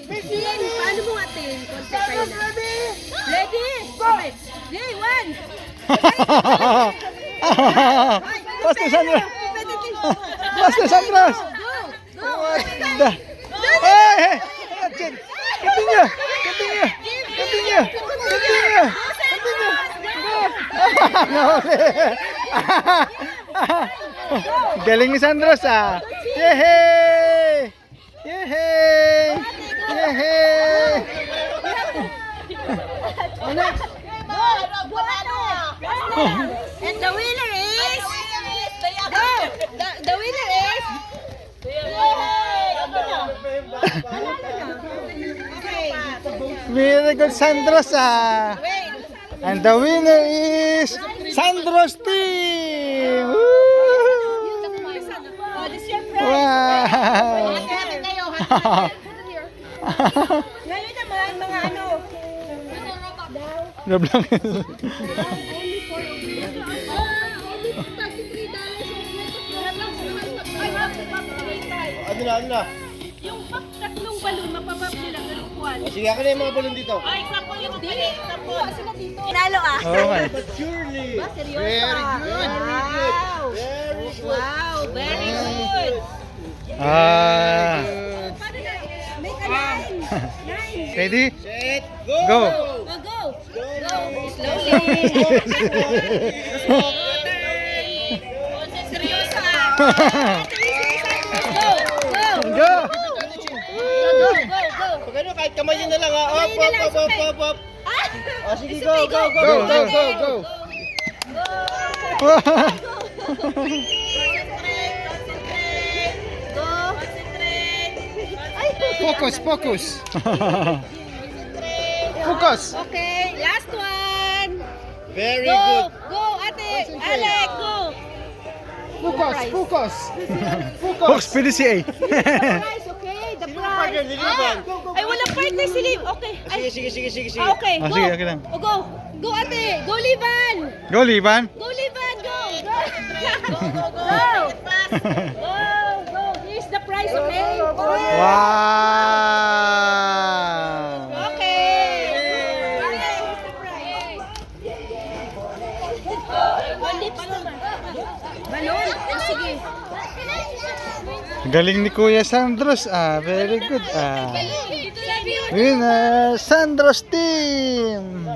Paano mo atin? Konti kayo na. Ready? Okay. Ready, one. Basta Sandra! Basta Sandra! Go! What the? Hey! Continue! Continue! Continue! Continue! Continue! Galing ni Sandros ah! Yehey! Yehey! Yehey! And the winner is... Go! The winner is... Okay. Very good Sandros ah! And the winner is Sandros team! Woo! Oh, this is your friend. Wow! Ngayon naman, mga ano. Nablang. Ano na? Yung tatlong balon, mapapap nila ng upuan. Sige, ako na yung mga balon dito. Ay, example yung hindi. Sila dito. Nalo ah. Oh my. Surely. Ba, seryoso Very ah. good. Wow. Very good. Wow, very good. Ah. Paano na? Make a line. Line. Ready? Set, go! Go. Go, go. Go. Slowly. Seryoso ah. Go, go. Go. Go, go. Pag ano, kahit kamay nyo na lang ha. Up, Kamay na up, lang, up, okay. up, up. Ah! O sige, It's go, okay, go, go, Go, go, go, go, go. Focus, focus. Focus. Okay, last one. Very Go, good. go, ate. Alec, go. Focus, focus. Focus. Fox PDCA. Prize, okay? The Partner, prize. liliban. Ay, walang partner si Liv. Okay. Ay, Sige. okay, Ah, go. sige, okay lang. O, go. Go, ate. Go, Livan. Go, Liban. Go, Livan, go. Go. Go. Here's the prize, okay? Wow. Okay. Here's the prize. Balon? Ah, sige. Galing ni Kuya Sandros ah. Very good ah. Winner Sandros team.